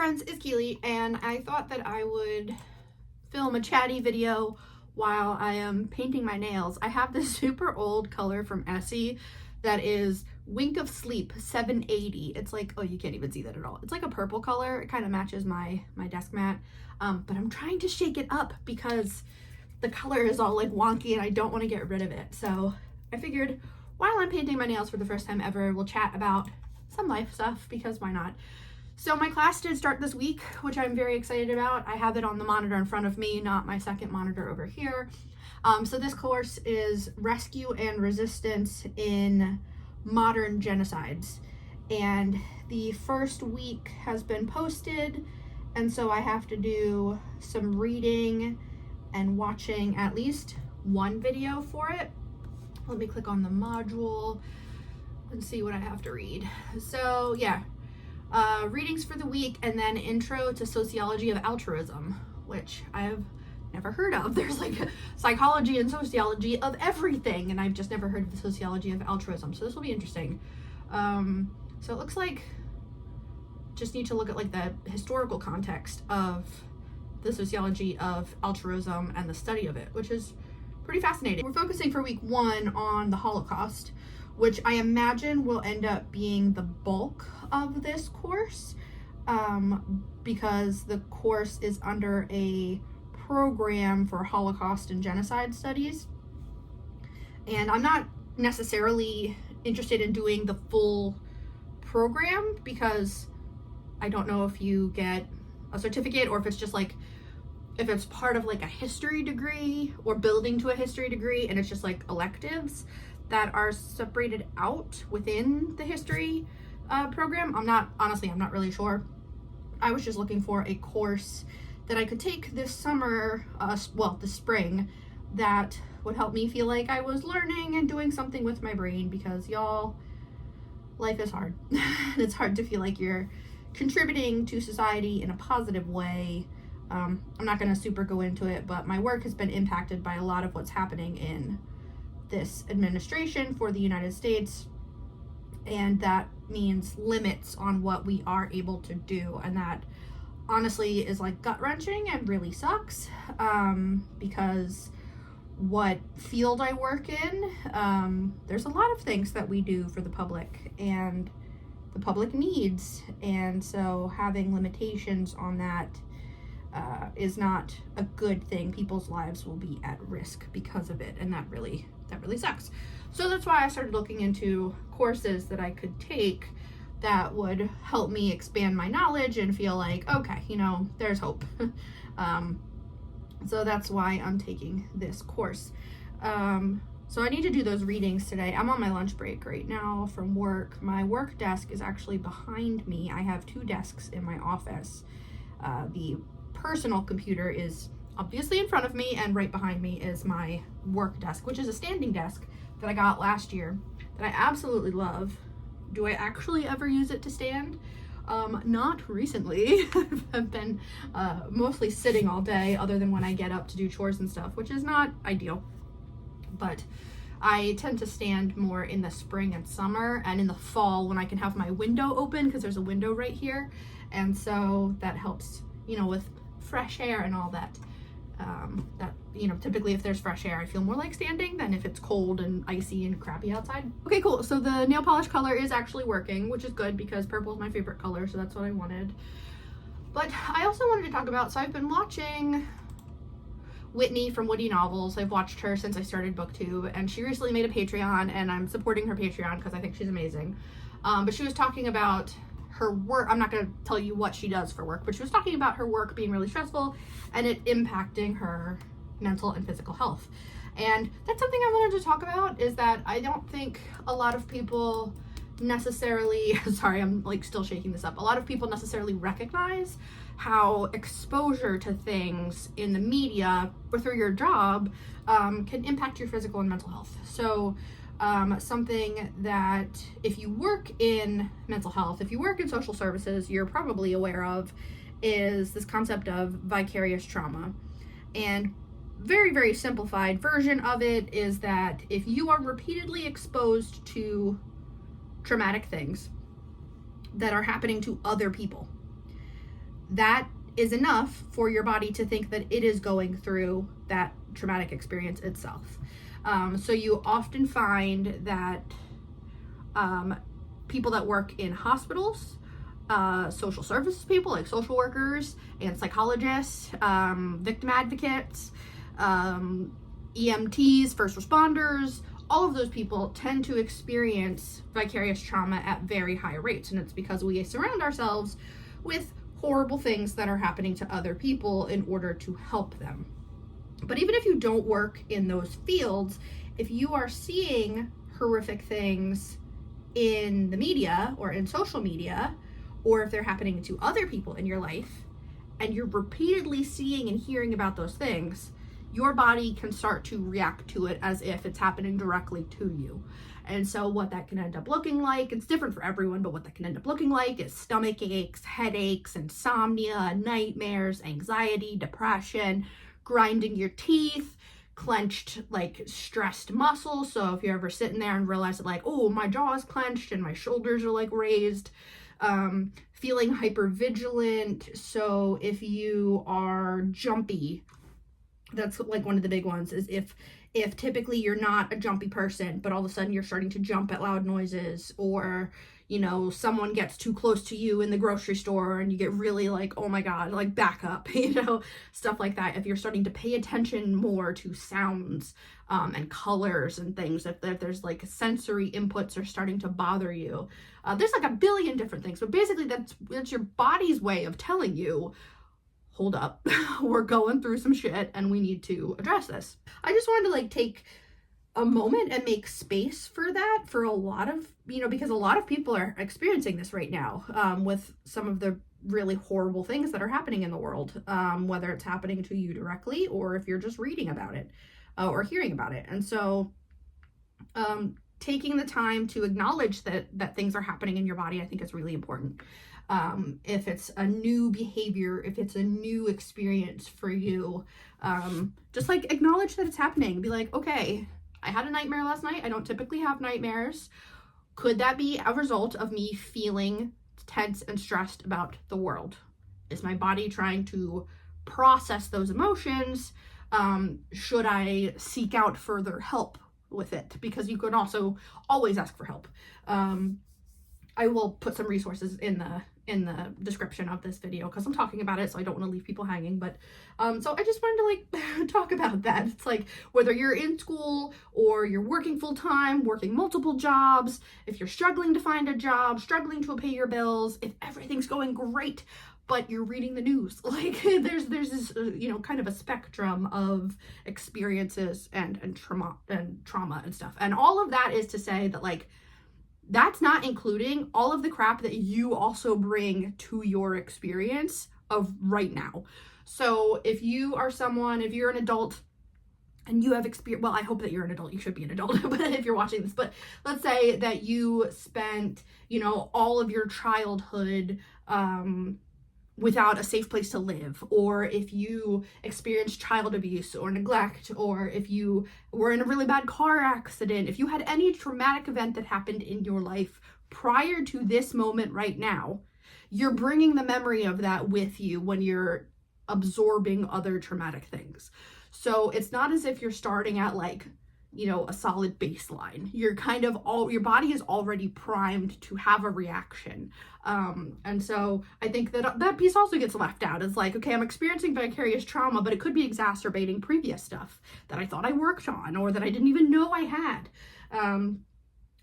friends, it's Keely, and I thought that I would film a chatty video while I am painting my nails. I have this super old color from Essie that is Wink of Sleep 780. It's like, oh, you can't even see that at all. It's like a purple color. It kind of matches my desk mat, but I'm trying to shake it up because the color is all like wonky and I don't want to get rid of it. So I figured while I'm painting my nails for the first time ever, we'll chat about some life stuff, because why not? So my class did start this week, which I'm very excited about. I have it on the monitor in front of me, not my second monitor over here. So this course is Rescue and Resistance in Modern Genocides. And the first week has been posted, and so I have to do some reading and watching at least one video for it. Let me click on the module and see what I have to read. So yeah. Readings for the week, and then Intro to Sociology of Altruism, which I've never heard of. There's like psychology and sociology of everything, and I've just never heard of the sociology of altruism, so this will be interesting. So it looks like just need to look at like the historical context of the sociology of altruism and the study of it, which is pretty fascinating. We're focusing for week 1 on the Holocaust, which I imagine will end up being the bulk of this course, because the course is under a program for Holocaust and genocide studies. And I'm not necessarily interested in doing the full program, because I don't know if you get a certificate or if it's just like, if it's part of like a history degree or building to a history degree and it's just like electives that are separated out within the history program. I'm not really sure. I was just looking for a course that I could take this summer, this spring, that would help me feel like I was learning and doing something with my brain, because y'all, life is hard. It's hard to feel like you're contributing to society in a positive way. I'm not going to super go into it, but my work has been impacted by a lot of what's happening in this administration for the United States, and that means limits on what we are able to do, and that honestly is like gut-wrenching and really sucks, because what field I work in, there's a lot of things that we do for the public and the public needs, and so having limitations on that is not a good thing. People's lives will be at risk because of it, and that really sucks. So that's why I started looking into courses that I could take that would help me expand my knowledge and feel like, okay, there's hope. So that's why I'm taking this course. So I need to do those readings today. I'm on my lunch break right now from work. My work desk is actually behind me. I have 2 desks in my office. The personal computer is obviously in front of me, and right behind me is my work desk, which is a standing desk that I got last year that I absolutely love. Do I actually ever use it to stand? Not recently. I've been mostly sitting all day, other than when I get up to do chores and stuff, which is not ideal. But I tend to stand more in the spring and summer, and in the fall when I can have my window open, because there's a window right here, and so that helps, with fresh air and all that. Typically if there's fresh air, I feel more like standing than if it's cold and icy and crappy outside. Okay, cool. So the nail polish color is actually working, which is good because purple is my favorite color, so that's what I wanted. But I also wanted to talk about, so I've been watching Whitney from Woody Novels. I've watched her since I started BookTube, and she recently made a Patreon, and I'm supporting her Patreon because I think she's amazing. But she was talking about her work. I'm not going to tell you what she does for work, but she was talking about her work being really stressful and it impacting her mental and physical health. And that's something I wanted to talk about, is that I don't think a lot of people necessarily, sorry, I'm like still shaking this up. A lot of people necessarily recognize how exposure to things in the media or through your job can impact your physical and mental health. So something that if you work in mental health, if you work in social services, you're probably aware of is this concept of vicarious trauma. And very, very simplified version of it is that if you are repeatedly exposed to traumatic things that are happening to other people, that is enough for your body to think that it is going through that traumatic experience itself. So you often find that people that work in hospitals, social services people like social workers and psychologists, victim advocates, EMTs, first responders, all of those people tend to experience vicarious trauma at very high rates. And it's because we surround ourselves with horrible things that are happening to other people in order to help them. But even if you don't work in those fields, if you are seeing horrific things in the media or in social media, or if they're happening to other people in your life, and you're repeatedly seeing and hearing about those things, your body can start to react to it as if it's happening directly to you. And so what that can end up looking like, it's different for everyone, but what that can end up looking like is stomach aches, headaches, insomnia, nightmares, anxiety, depression, grinding your teeth, clenched, like stressed muscles. So if you're ever sitting there and realize that, like, oh, my jaw is clenched and my shoulders are like raised, feeling hypervigilant. So if you are jumpy, that's like one of the big ones, is if typically you're not a jumpy person, but all of a sudden you're starting to jump at loud noises, or, you know, someone gets too close to you in the grocery store and you get really like, oh my God, like back up, you know, stuff like that. If you're starting to pay attention more to sounds and colors and things, if there's like sensory inputs are starting to bother you, there's like a billion different things. But basically that's your body's way of telling you, hold up, we're going through some shit and we need to address this. I just wanted to like take a moment and make space for that, for a lot of, you know, because a lot of people are experiencing this right now, with some of the really horrible things that are happening in the world, whether it's happening to you directly or if you're just reading about it or hearing about it. And so taking the time to acknowledge that things are happening in your body, I think is really important. If it's a new behavior, if it's a new experience for you, just like acknowledge that it's happening. Be like, okay, I had a nightmare last night. I don't typically have nightmares. Could that be a result of me feeling tense and stressed about the world? Is my body trying to process those emotions? Should I seek out further help with it? Because you can also always ask for help. I will put some resources in the description of this video because I'm talking about it, so I don't want to leave people hanging. But so I just wanted to like talk about that. It's like whether you're in school or you're working full-time, working multiple jobs, if you're struggling to find a job, struggling to pay your bills, if everything's going great but you're reading the news, like there's this you know, kind of a spectrum of experiences and trauma and stuff. And all of that is to say that, like, that's not including all of the crap that you also bring to your experience of right now. So if you are someone, if you're an adult and you have experience, well, I hope that you're an adult, you should be an adult, but if you're watching this, but let's say that you spent, you know, all of your childhood, without a safe place to live, or if you experienced child abuse or neglect, or if you were in a really bad car accident, if you had any traumatic event that happened in your life prior to this moment right now, you're bringing the memory of that with you when you're absorbing other traumatic things. So it's not as if you're starting at, like, you know, a solid baseline. You're kind of your body is already primed to have a reaction. And so I think that piece also gets left out. It's like, okay, I'm experiencing vicarious trauma, but it could be exacerbating previous stuff that I thought I worked on or that I didn't even know I had.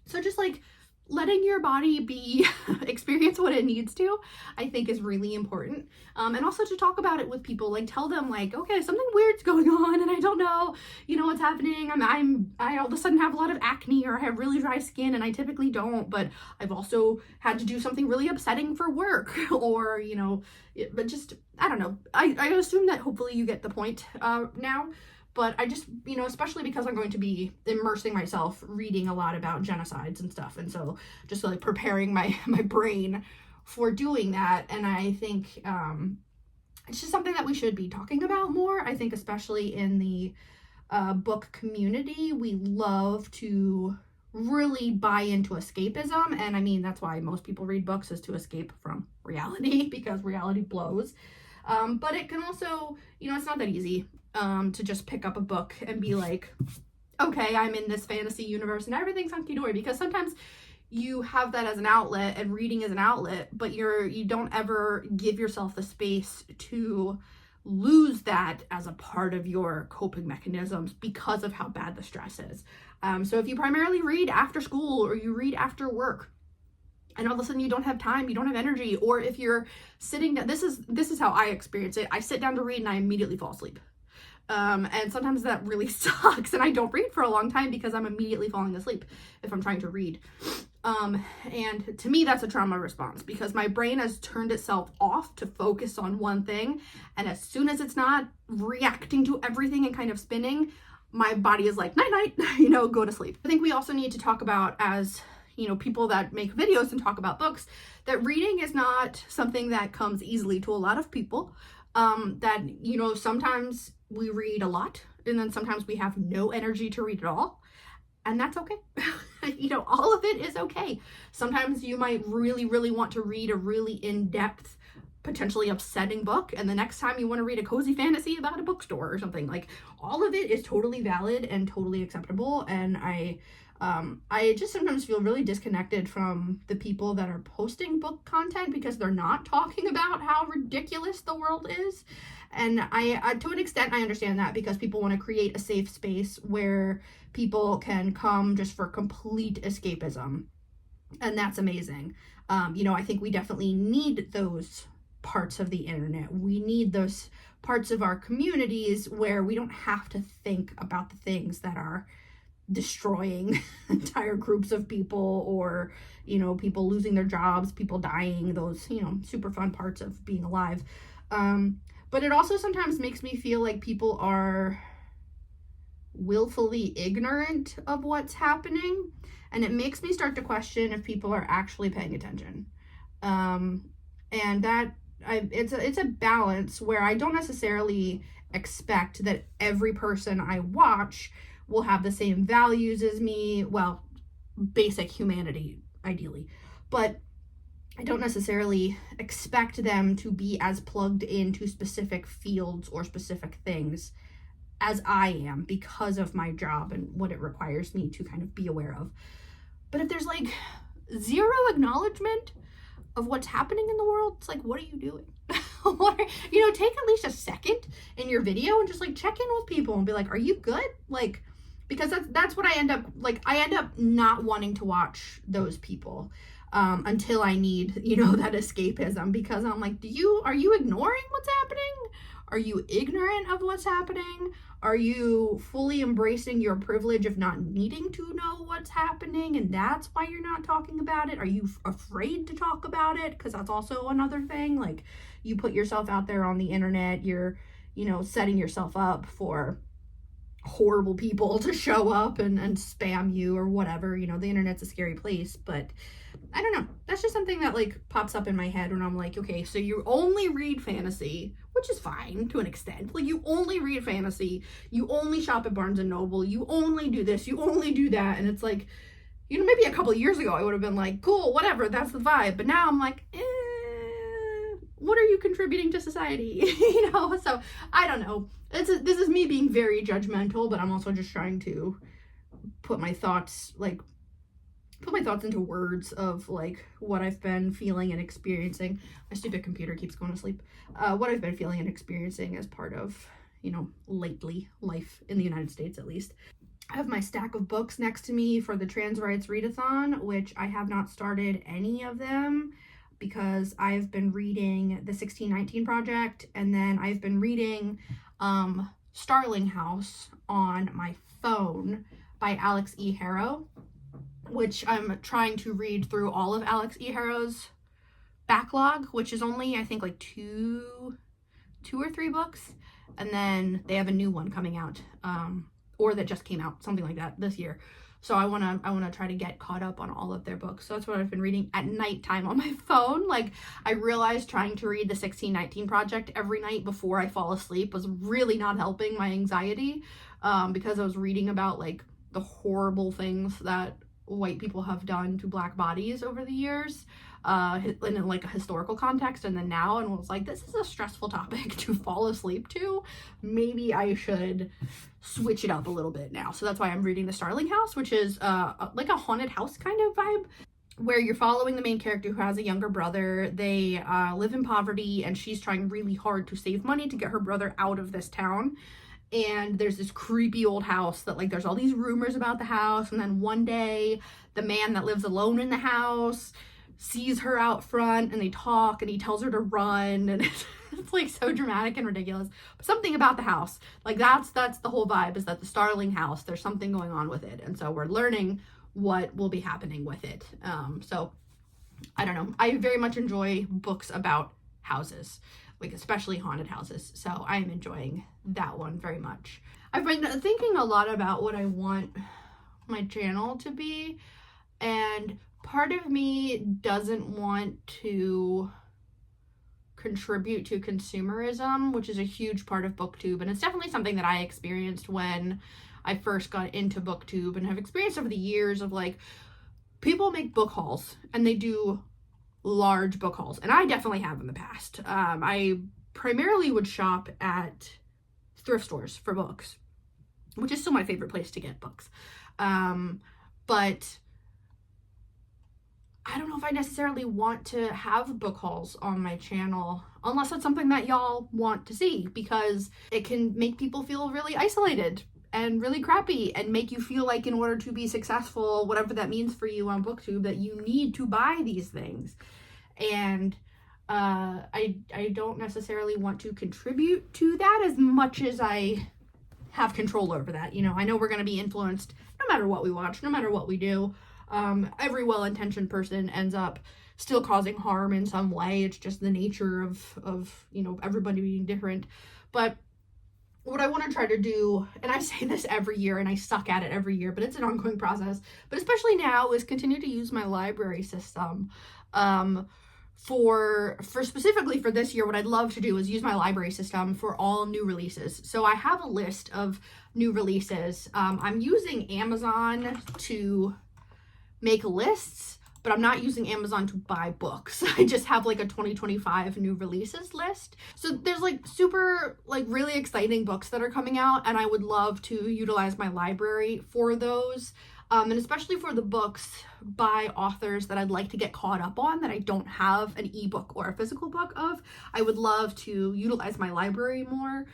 So just like letting your body be experience what it needs to, I think is really important. And also to talk about it with people, like tell them, like, okay, something weird's going on and I don't know, you know, what's happening. I all of a sudden have a lot of acne, or I have really dry skin, and I typically don't, but I've also had to do something really upsetting for work, or, you know, but just, I don't know. I assume that hopefully you get the point now. But I just, you know, especially because I'm going to be immersing myself reading a lot about genocides and stuff. And so just like preparing my brain for doing that. And I think it's just something that we should be talking about more. I think especially in the book community, we love to really buy into escapism. And I mean, that's why most people read books, is to escape from reality, because reality blows. But it can also, it's not that easy to just pick up a book and be like, okay, I'm in this fantasy universe and everything's hunky-dory, because sometimes you have that as an outlet and reading is an outlet, but you don't ever give yourself the space to lose that as a part of your coping mechanisms because of how bad the stress is. So if you primarily read after school or you read after work, and all of a sudden you don't have time, you don't have energy, or if you're sitting down, this is how I experience it. I sit down to read and I immediately fall asleep. And sometimes that really sucks, and I don't read for a long time because I'm immediately falling asleep if I'm trying to read. And to me, that's a trauma response, because my brain has turned itself off to focus on one thing. And as soon as it's not reacting to everything and kind of spinning, my body is like, night, night, go to sleep. I think we also need to talk about, as people that make videos and talk about books, that reading is not something that comes easily to a lot of people. That, sometimes we read a lot, and then sometimes we have no energy to read at all. And that's okay. All of it is okay. Sometimes you might really, really want to read a really in-depth, potentially upsetting book, and the next time you want to read a cozy fantasy about a bookstore or something. Like, all of it is totally valid and totally acceptable. And I just sometimes feel really disconnected from the people that are posting book content, because they're not talking about how ridiculous the world is. And I to an extent, I understand that, because people want to create a safe space where people can come just for complete escapism. And that's amazing. I think we definitely need those parts of the internet. We need those parts of our communities where we don't have to think about the things that are destroying entire groups of people, or people losing their jobs, people dying, those super fun parts of being alive. But it also sometimes makes me feel like people are willfully ignorant of what's happening, and it makes me start to question if people are actually paying attention. And that it's a balance where I don't necessarily expect that every person I watch will have the same values as me. Well, basic humanity, ideally. But I don't necessarily expect them to be as plugged into specific fields or specific things as I am, because of my job and what it requires me to kind of be aware of. But if there's like zero acknowledgement of what's happening in the world, it's like, what are you doing? Take at least a second in your video and just like check in with people and be like, are you good? Like, because that's what I end up not wanting to watch those people until I need, that escapism, because I'm like, are you ignoring what's happening? Are you ignorant of what's happening? Are you fully embracing your privilege of not needing to know what's happening, and that's why you're not talking about it? Are you afraid to talk about it? Because that's also another thing. Like, you put yourself out there on the internet, you're, setting yourself up for horrible people to show up and spam you or whatever. The internet's a scary place, but I don't know. That's just something that like pops up in my head when I'm like, okay, so you only read fantasy, which is fine to an extent. Like, you only read fantasy, you only shop at Barnes and Noble, you only do this, you only do that. And it's like, maybe a couple of years ago I would have been like, cool, whatever, that's the vibe. But now I'm like, what are you contributing to society? So I don't know. This is me being very judgmental, but I'm also just trying to put my thoughts into words of like what I've been feeling and experiencing. My stupid computer keeps going to sleep. What I've been feeling and experiencing as part of, lately life in the United States, at least. I have my stack of books next to me for the Trans Rights Readathon, which I have not started any of them because I've been reading the 1619 Project, and then I've been reading Starling House on my phone by Alex E. Harrow, which I'm trying to read through all of Alex E. Harrow's backlog, which is only, I think, like two or three books. And then they have a new one coming out, or that just came out, something like that, this year. So I wanna try to get caught up on all of their books. So that's what I've been reading at nighttime on my phone. Like, I realized trying to read the 1619 Project every night before I fall asleep was really not helping my anxiety, because I was reading about like the horrible things that white people have done to black bodies over the years, in like a historical context and then now, and was like, this is a stressful topic to fall asleep to. Maybe I should switch it up a little bit now. So that's why I'm reading The Starling House, which is like a haunted house kind of vibe, where you're following the main character who has a younger brother. They live in poverty, and she's trying really hard to save money to get her brother out of this town. And there's this creepy old house that, like, there's all these rumors about the house, and then one day the man that lives alone in the house sees her out front, and they talk, and he tells her to run, and it's like so dramatic and ridiculous. But something about the house, like, that's the whole vibe, is that the Starling House, there's something going on with it, and so we're learning what will be happening with it. So I don't know, I very much enjoy books about houses, like especially haunted houses, so I am enjoying that one very much. I've been thinking a lot about what I want my channel to be, and part of me doesn't want to contribute to consumerism, which is a huge part of BookTube, and it's definitely something that I experienced when I first got into BookTube, and have experienced over the years of, like, people make book hauls and they do large book hauls, and I definitely have in the past. I primarily would shop at thrift stores for books, which is still my favorite place to get books. But I don't know if I necessarily want to have book hauls on my channel unless it's something that y'all want to see, because it can make people feel really isolated and really crappy, and make you feel like in order to be successful, whatever that means for you on BookTube, that you need to buy these things. And I don't necessarily want to contribute to that as much as I have control over that. You know, I know we're going to be influenced no matter what we watch, no matter what we do. Every well-intentioned person ends up still causing harm in some way. It's just the nature of you know, everybody being different. But what I want to try to do, and I say this every year and I suck at it every year, but it's an ongoing process, but especially now, is continue to use my library system. For specifically for this year, what I'd love to do is use my library system for all new releases. So I have a list of new releases. I'm using Amazon to make lists, but I'm not using Amazon to buy books. I just have like a 2025 new releases list. So there's like super, like really exciting books that are coming out, and I would love to utilize my library for those. And especially for the books by authors that I'd like to get caught up on that I don't have an ebook or a physical book of, I would love to utilize my library more.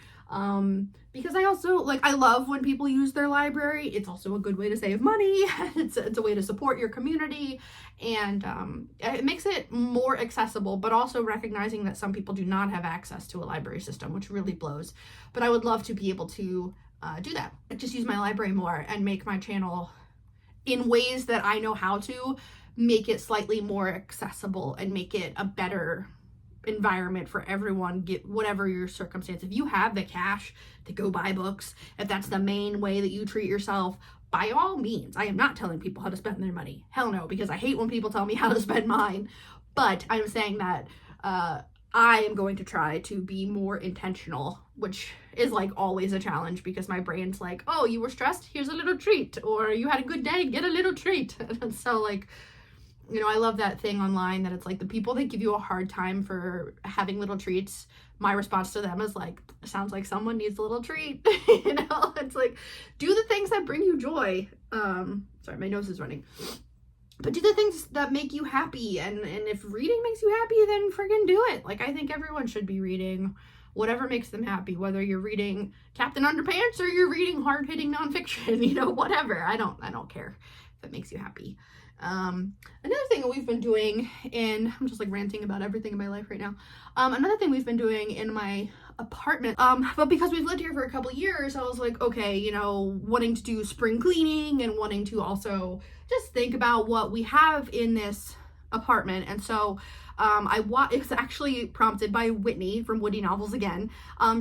Because I also, like, I love when people use their library. It's also a good way to save money. It's a way to support your community, and it makes it more accessible, but also recognizing that some people do not have access to a library system, which really blows. But I would love to be able to do that. Just use my library more and make my channel, in ways that I know how to, make it slightly more accessible and make it a better environment for everyone, get whatever your circumstance. If you have the cash to go buy books, if that's the main way that you treat yourself, by all means. I am not telling people how to spend their money. Hell no, because I hate when people tell me how to spend mine. But I'm saying that I am going to try to be more intentional, which is like always a challenge, because my brain's like, oh, you were stressed? Here's a little treat. Or you had a good day? Get a little treat. And so, like, you know, I love that thing online that it's like the people that give you a hard time for having little treats, my response to them is like, sounds like someone needs a little treat. You know, it's like, do the things that bring you joy. Sorry, my nose is running. But do the things that make you happy. And if reading makes you happy, then friggin' do it. Like, I think everyone should be reading whatever makes them happy, whether you're reading Captain Underpants or you're reading hard-hitting nonfiction, you know, whatever. I don't care if it makes you happy. Another thing that we've been doing I'm just like ranting about everything in my life right now. Another thing we've been doing in my apartment, but because we've lived here for a couple years, I was like, okay, you know, wanting to do spring cleaning and wanting to also just think about what we have in this apartment. And so it's actually prompted by Whitney from Woody Novels again.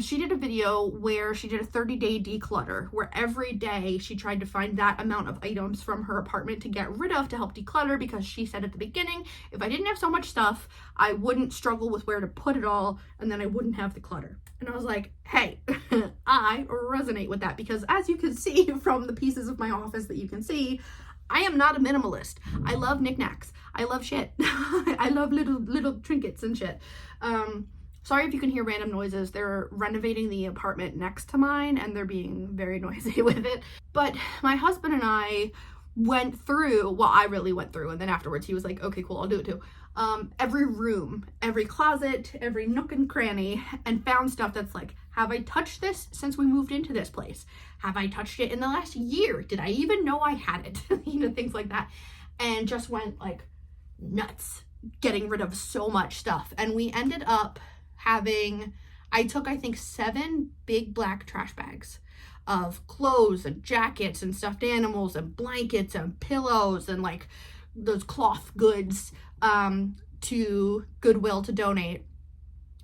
She did a video where she did a 30-day declutter, where every day she tried to find that amount of items from her apartment to get rid of to help declutter, because she said at the beginning, if I didn't have so much stuff, I wouldn't struggle with where to put it all, and then I wouldn't have the clutter. And I was like, hey, I resonate with that, because as you can see from the pieces of my office that you can see, I am not a minimalist. I love knickknacks. I love shit. I love little trinkets and shit. Sorry if you can hear random noises. They're renovating the apartment next to mine and they're being very noisy with it. But my husband and I went through, well, I really went through, and then afterwards he was like, okay, cool, I'll do it too. Every room, every closet, every nook and cranny, and found stuff that's like, have I touched this since we moved into this place? Have I touched it in the last year? Did I even know I had it? You know, things like that. And just went like nuts getting rid of so much stuff. And we ended up having, I took, I think, 7 big black trash bags of clothes and jackets and stuffed animals and blankets and pillows and like those cloth goods to Goodwill to donate.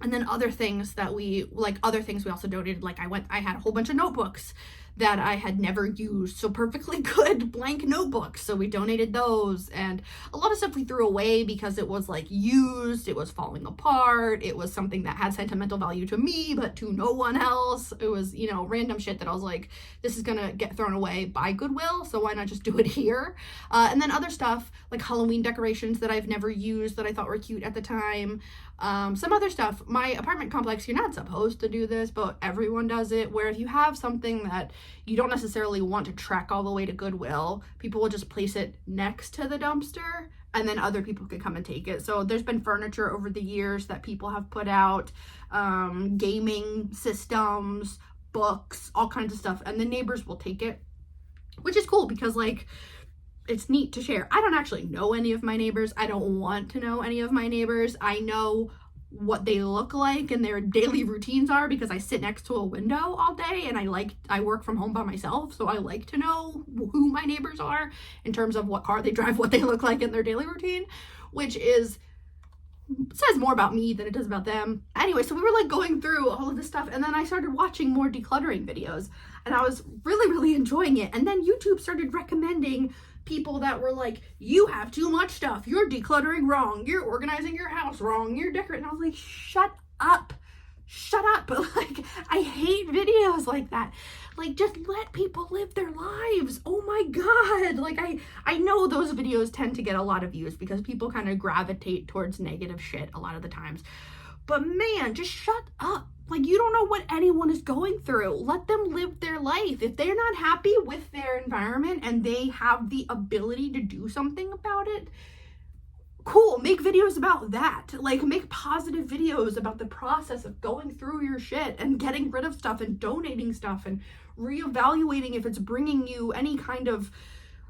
And then other things we also donated. Like I had a whole bunch of notebooks that I had never used, so perfectly good blank notebooks, so we donated those. And a lot of stuff we threw away because it was like used, it was falling apart, it was something that had sentimental value to me but to no one else. It was, you know, random shit that I was like, this is gonna get thrown away by Goodwill, so why not just do it here? And then other stuff like Halloween decorations that I've never used that I thought were cute at the time. Some other stuff. My apartment complex, you're not supposed to do this, but everyone does it, where if you have something that you don't necessarily want to trek all the way to Goodwill, people will just place it next to the dumpster and then other people can come and take it. So there's been furniture over the years that people have put out, gaming systems, books, all kinds of stuff, and the neighbors will take it, which is cool because like it's neat to share. I don't actually know any of my neighbors. I don't want to know any of my neighbors. I know what they look like and their daily routines are because I sit next to a window all day and I work from home by myself, so I like to know who my neighbors are in terms of what car they drive, what they look like in their daily routine, which says more about me than it does about them. Anyway, so we were like going through all of this stuff, and then I started watching more decluttering videos and I was really enjoying it. And then YouTube started recommending people that were like, you have too much stuff, you're decluttering wrong, you're organizing your house wrong, you're decorating. I was like, shut up. Like, I hate videos like that. Like, just let people live their lives. Oh my god. Like, I know those videos tend to get a lot of views because people kind of gravitate towards negative shit a lot of the times. But man, just shut up. Like, you don't know what anyone is going through. Let them live their life. If they're not happy with their environment and they have the ability to do something about it, cool, make videos about that. Like, make positive videos about the process of going through your shit and getting rid of stuff and donating stuff and reevaluating if it's bringing you any kind of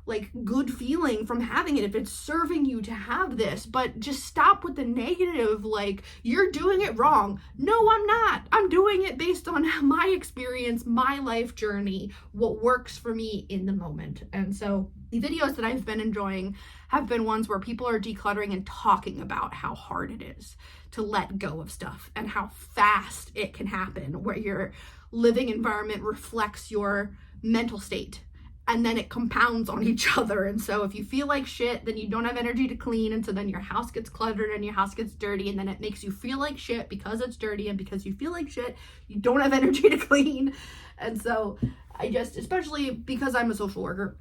like good feeling from having it, if it's serving you to have this. But just stop with the negative, like, you're doing it wrong. No, I'm not. I'm doing it based on my experience, my life journey, what works for me in the moment. And so the videos that I've been enjoying have been ones where people are decluttering and talking about how hard it is to let go of stuff and how fast it can happen, where your living environment reflects your mental state. And then it compounds on each other. And so if you feel like shit, then you don't have energy to clean. And so then your house gets cluttered and your house gets dirty. And then it makes you feel like shit because it's dirty. And because you feel like shit, you don't have energy to clean. And so I just, especially because I'm a social worker,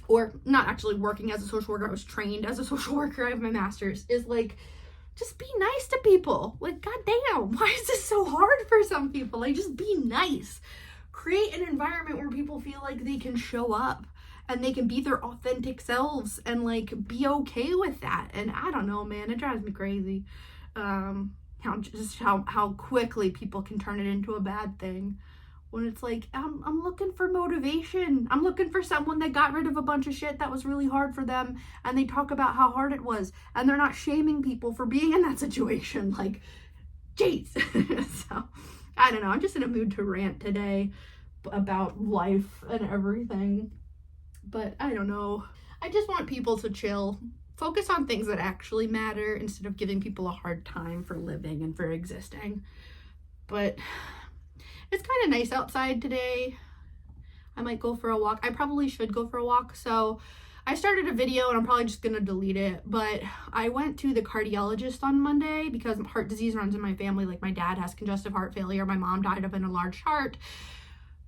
or not actually working as a social worker, I was trained as a social worker, I have my master's, is like, just be nice to people. Like, goddamn, why is this so hard for some people? Like, just be nice. Create an environment where people feel like they can show up and they can be their authentic selves and like be okay with that. And I don't know, man, it drives me crazy how quickly people can turn it into a bad thing, when it's like, I'm looking for motivation. I'm looking for someone that got rid of a bunch of shit that was really hard for them, and they talk about how hard it was, and they're not shaming people for being in that situation. Like, jeez. So I don't know, I'm just in a mood to rant today about life and everything. But I don't know. I just want people to chill. Focus on things that actually matter instead of giving people a hard time for living and for existing. But it's kind of nice outside today. I might go for a walk. I probably should go for a walk. So I started a video and I'm probably just going to delete it, but I went to the cardiologist on Monday because heart disease runs in my family. Like, my dad has congestive heart failure. My mom died of an enlarged heart.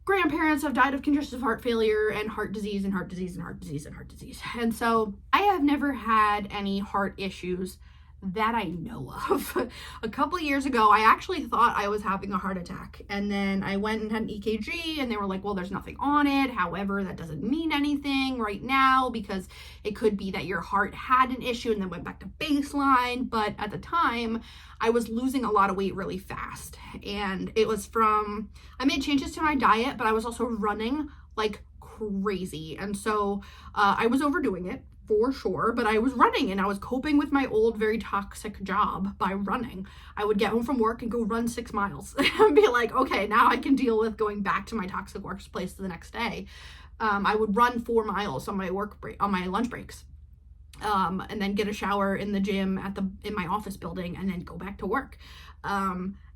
grandparents have died of congestive heart failure and heart disease and heart disease and heart disease and heart disease. And so I have never had any heart issues that I know of. A couple of years ago, I actually thought I was having a heart attack. And then I went and had an EKG and they were like, well, there's nothing on it. However, that doesn't mean anything right now because it could be that your heart had an issue and then went back to baseline. But at the time, I was losing a lot of weight really fast. And it was from, I made changes to my diet, but I was also running like crazy. And so I was overdoing it, for sure, but I was running and I was coping with my old, very toxic job by running. I would get home from work and go run 6 miles and be like, okay, now I can deal with going back to my toxic workplace the next day. I would run 4 miles on my on my lunch breaks, and then get a shower in the gym in my office building and then go back to work.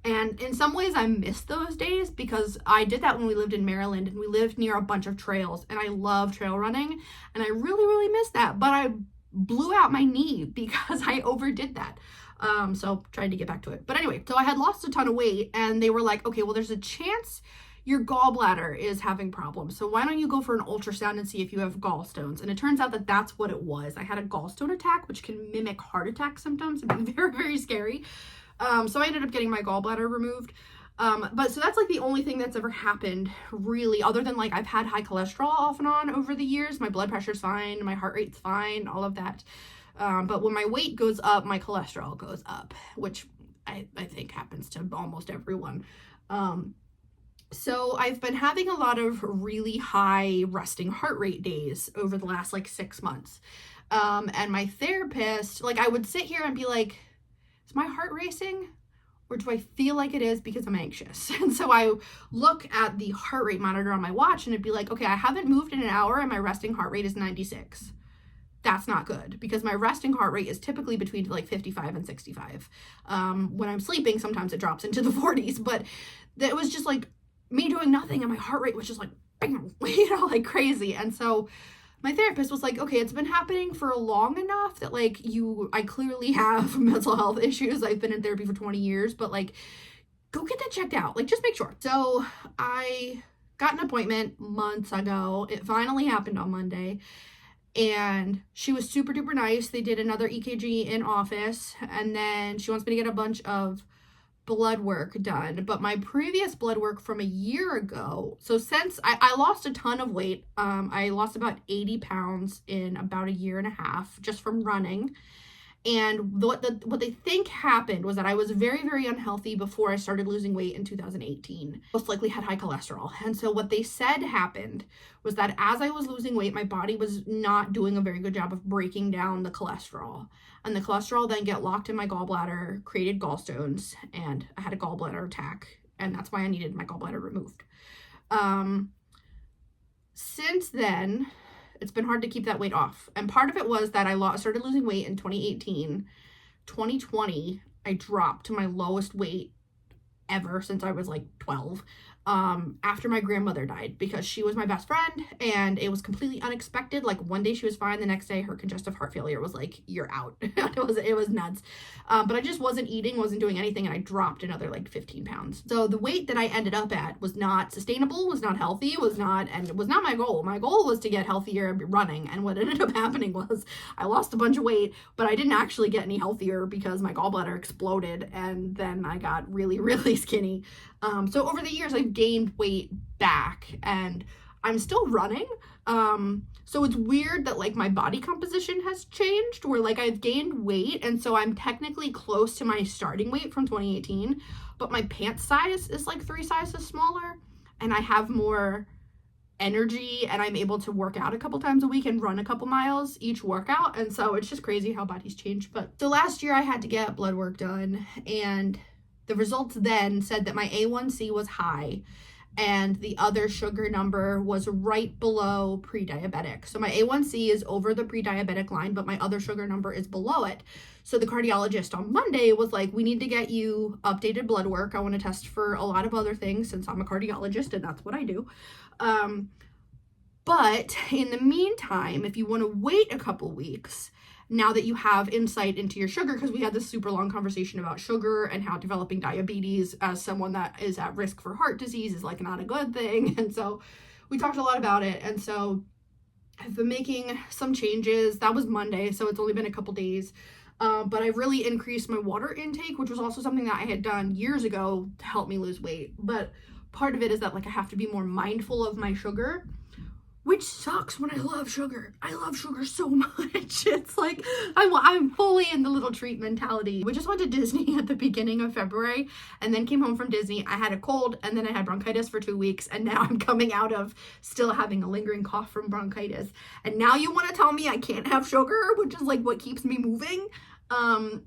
And in some ways I miss those days because I did that when we lived in Maryland and we lived near a bunch of trails and I love trail running and I really, really miss that. But I blew out my knee because I overdid that. So trying to get back to it. But anyway, so I had lost a ton of weight and they were like, okay, well, there's a chance your gallbladder is having problems. So why don't you go for an ultrasound and see if you have gallstones? And it turns out that that's what it was. I had a gallstone attack, which can mimic heart attack symptoms and be very, very scary. So I ended up getting my gallbladder removed. But so that's like the only thing that's ever happened really, other than like I've had high cholesterol off and on over the years. My blood pressure's fine, my heart rate's fine, all of that. But when my weight goes up, my cholesterol goes up, which I think happens to almost everyone. So I've been having a lot of really high resting heart rate days over the last like 6 months. And my therapist, like I would sit here and be like, is my heart racing or do I feel like it is because I'm anxious? And so I look at the heart rate monitor on my watch and it'd be like, okay, I haven't moved in an hour and my resting heart rate is 96. That's not good because my resting heart rate is typically between like 55 and 65. When I'm sleeping, sometimes it drops into the 40s, but that was just like me doing nothing and my heart rate was just like, bam, like crazy. And so my therapist was like, okay, it's been happening for long enough that like I clearly have mental health issues. I've been in therapy for 20 years, but like, go get that checked out. Like, just make sure. So I got an appointment months ago. It finally happened on Monday. And she was super duper nice. They did another EKG in office. And then she wants me to get a bunch of blood work done, but my previous blood work from a year ago, so since I lost a ton of weight, I lost about 80 pounds in about a year and a half just from running. And what they think happened was that I was very, very unhealthy before I started losing weight in 2018. Most likely had high cholesterol. And so what they said happened was that as I was losing weight, my body was not doing a very good job of breaking down the cholesterol. And the cholesterol then get locked in my gallbladder, created gallstones, and I had a gallbladder attack. And that's why I needed my gallbladder removed. Since then, it's been hard to keep that weight off. And part of it was that I started losing weight in 2018. 2020, I dropped to my lowest weight ever since I was like 12. After my grandmother died, because she was my best friend and it was completely unexpected. Like one day she was fine, the next day her congestive heart failure was like, you're out. it was nuts. But I just wasn't eating, wasn't doing anything, and I dropped another like 15 pounds. So the weight that I ended up at was not sustainable, was not healthy, was not my goal. My goal was to get healthier and be running. And what ended up happening was I lost a bunch of weight, but I didn't actually get any healthier because my gallbladder exploded and then I got really, really skinny. So over the years, I've gained weight back and I'm still running. So it's weird that like my body composition has changed where like I've gained weight. And so I'm technically close to my starting weight from 2018, but my pant size is like 3 sizes smaller and I have more energy and I'm able to work out a couple times a week and run a couple miles each workout. And so it's just crazy how bodies change. But so last year I had to get blood work done and the results then said that my A1C was high and the other sugar number was right below pre-diabetic. So my A1C is over the pre-diabetic line, but my other sugar number is below it. So the cardiologist on Monday was like, we need to get you updated blood work. I want to test for a lot of other things since I'm a cardiologist and that's what I do. But in the meantime, if you want to wait a couple weeks now that you have insight into your sugar, because we had this super long conversation about sugar and how developing diabetes as someone that is at risk for heart disease is like not a good thing. And so we talked a lot about it. And so I've been making some changes. That was Monday, so it's only been a couple days. But I really increased my water intake, which was also something that I had done years ago to help me lose weight. But part of it is that like I have to be more mindful of my sugar, which sucks when I love sugar. I love sugar so much. It's like I'm fully in the little treat mentality. We just went to Disney at the beginning of February and then came home from Disney. I had a cold and then I had bronchitis for 2 weeks, and now I'm coming out of still having a lingering cough from bronchitis. And now you want to tell me I can't have sugar, which is like what keeps me moving.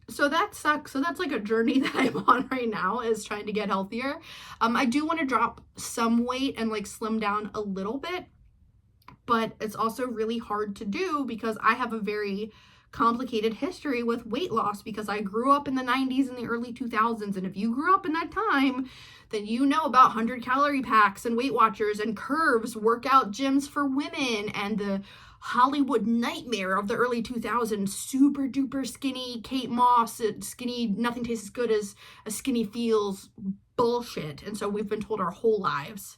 So that sucks. So that's like a journey that I'm on right now, is trying to get healthier. I do want to drop some weight and like slim down a little bit, but it's also really hard to do because I have a very complicated history with weight loss, because I grew up in the 90s and the early 2000s. And if you grew up in that time, then you know about 100-calorie packs and Weight Watchers and Curves, workout gyms for women, and the Hollywood nightmare of the early 2000s, super duper skinny Kate Moss, skinny, nothing tastes as good as a skinny feels bullshit. And so we've been told our whole lives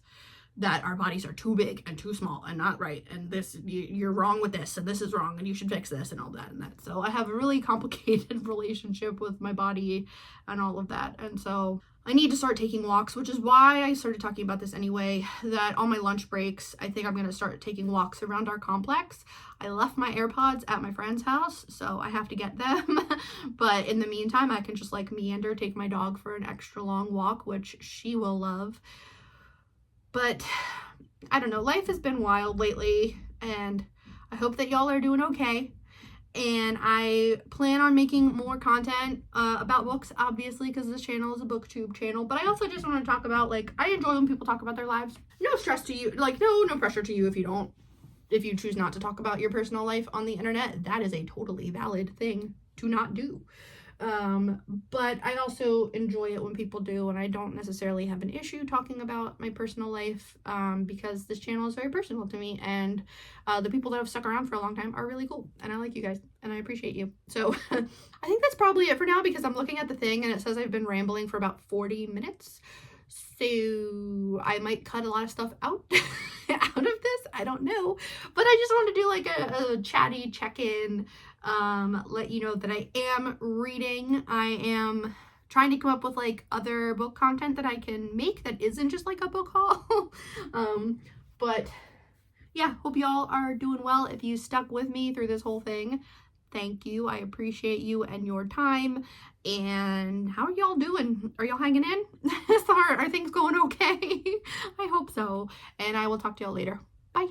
that our bodies are too big and too small and not right, and this, you're wrong with this, and this is wrong, and you should fix this, and all that and that. So I have a really complicated relationship with my body and all of that. And so I need to start taking walks, which is why I started talking about this anyway, that on my lunch breaks, I think I'm going to start taking walks around our complex. I left my AirPods at my friend's house, so I have to get them. But in the meantime, I can just like meander, take my dog for an extra long walk, which she will love. But I don't know, life has been wild lately, and I hope that y'all are doing okay. And I plan on making more content about books, obviously, because this channel is a booktube channel. But I also just want to talk about, like, I enjoy when people talk about their lives. No stress to you, like, no pressure to you if you choose not to talk about your personal life on the internet. That is a totally valid thing to not do. But I also enjoy it when people do, and I don't necessarily have an issue talking about my personal life, because this channel is very personal to me, and the people that have stuck around for a long time are really cool, and I like you guys, and I appreciate you. So I think that's probably it for now, because I'm looking at the thing and it says I've been rambling for about 40 minutes. So I might cut a lot of stuff out out of this. I don't know. But I just want to do like a chatty check-in, let you know that I am reading. I am trying to come up with like other book content that I can make that isn't just like a book haul. But yeah, hope y'all are doing well. If you stuck with me through this whole thing, thank you. I appreciate you and your time. And how are y'all doing? Are y'all hanging in? Are things going okay? I hope so. And I will talk to y'all later. Bye.